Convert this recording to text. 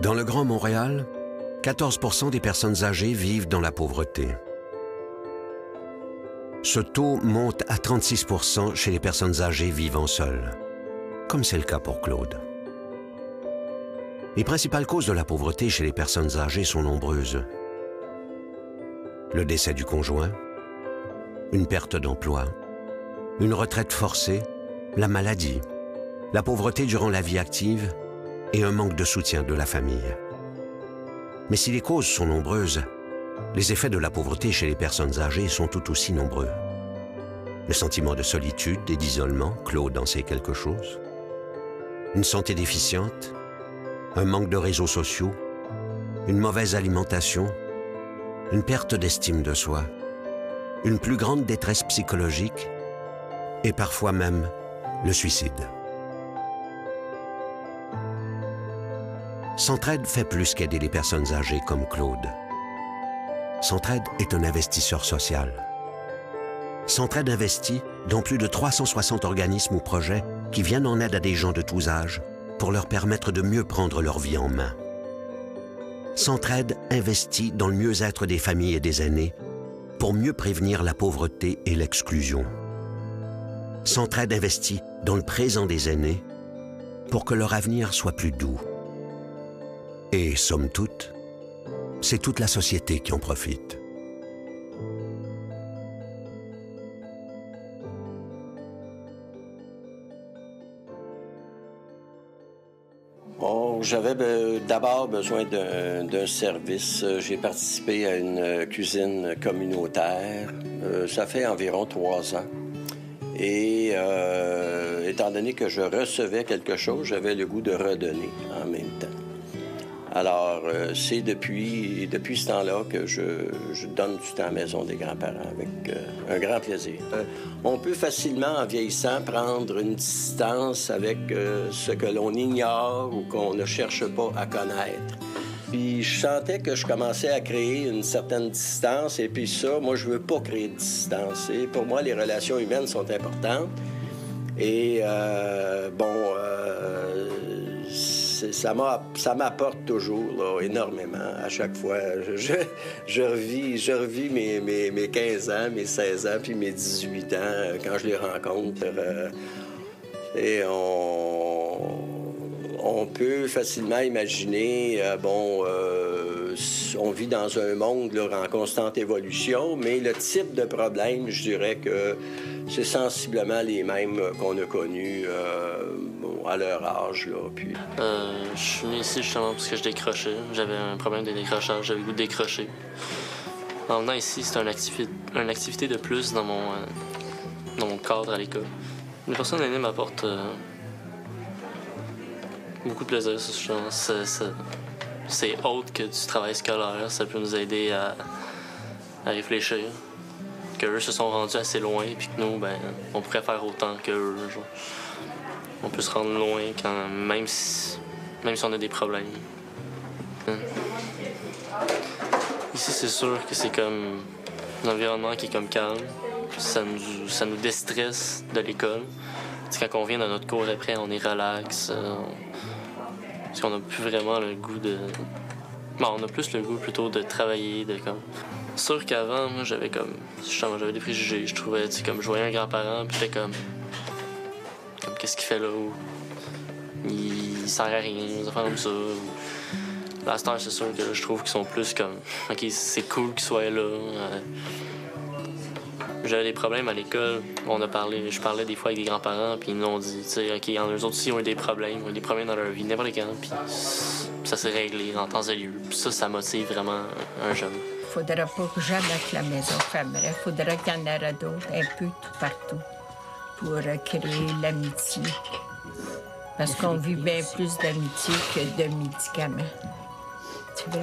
Dans le Grand Montréal, 14% des personnes âgées vivent dans la pauvreté. Ce taux monte à 36% chez les personnes âgées vivant seules, comme c'est le cas pour Claude. Les principales causes de la pauvreté chez les personnes âgées sont nombreuses. Le décès du conjoint, une perte d'emploi, une retraite forcée, la maladie, la pauvreté durant la vie active et un manque de soutien de la famille. Mais si les causes sont nombreuses, les effets de la pauvreté chez les personnes âgées sont tout aussi nombreux. Le sentiment de solitude et d'isolement, Claude en sait quelque chose. Une santé déficiente, un manque de réseaux sociaux, une mauvaise alimentation, une perte d'estime de soi, une plus grande détresse psychologique et parfois même le suicide. Centraide fait plus qu'aider les personnes âgées comme Claude. Centraide est un investisseur social. Centraide investit dans plus de 360 organismes ou projets qui viennent en aide à des gens de tous âges pour leur permettre de mieux prendre leur vie en main. Centraide investit dans le mieux-être des familles et des aînés pour mieux prévenir la pauvreté et l'exclusion. Centraide investit dans le présent des aînés pour que leur avenir soit plus doux. Et, somme toute, c'est toute la société qui en profite. J'avais d'abord besoin d'un service. J'ai participé à une cuisine communautaire. Ça fait environ 3 ans. Et étant donné que je recevais quelque chose, j'avais le goût de redonner en même temps. Alors, c'est depuis ce temps-là que je donne du temps à la maison des grands-parents avec un grand plaisir. On peut facilement, en vieillissant, prendre une distance avec ce que l'on ignore ou qu'on ne cherche pas à connaître. Puis je sentais que je commençais à créer une certaine distance, et puis ça, moi, je veux pas créer de distance. Et pour moi, les relations humaines sont importantes. Et ça m'apporte toujours là, énormément. À chaque fois, je revis mes 15 ans, mes 16 ans, puis mes 18 ans quand je les rencontre. Et on peut facilement imaginer, on vit dans un monde là, en constante évolution, mais le type de problème, je dirais que c'est sensiblement les mêmes qu'on a connus à leur âge. Là, puis... Je suis venu ici justement parce que je décrochais. J'avais un problème de décrochage, j'avais le goût de décrocher. En venant ici, c'est une activité de plus dans mon cadre à l'école. Les personnes aînées m'apportent beaucoup de plaisir. C'est autre que du travail scolaire. Ça peut nous aider à réfléchir. Qu'eux se sont rendus assez loin, puis que nous, on pourrait faire autant qu'eux. On peut se rendre loin même si on a des problèmes. Ici, c'est sûr que c'est comme un environnement qui est comme calme. Ça nous déstresse de l'école. Quand on vient dans notre cours après, on est relax. Parce qu'on n'a plus vraiment le goût de... on a plus le goût plutôt de travailler, de comme... C'est sûr qu'avant, moi, j'avais des préjugés. Je trouvais, comme je voyais un grand-parent, puis j'étais comme qu'est-ce qu'il fait là? Il sert à rien, des affaires comme ça. La star, c'est sûr que je trouve qu'ils sont plus comme, OK, c'est cool qu'ils soient là. J'avais des problèmes à l'école. Je parlais des fois avec des grands-parents, puis ils nous ont dit, OK, eux autres aussi ont eu des problèmes dans leur vie, n'importe quand, puis ça s'est réglé en temps et lieu. Puis ça motive vraiment un jeune. Il ne faudra pas que jamais que la maison fermerait. Il faudra qu'il y en ait d'autres, un peu tout partout, pour créer l'amitié. Parce qu'on vit bien plus d'amitié que de médicaments. Tu vois?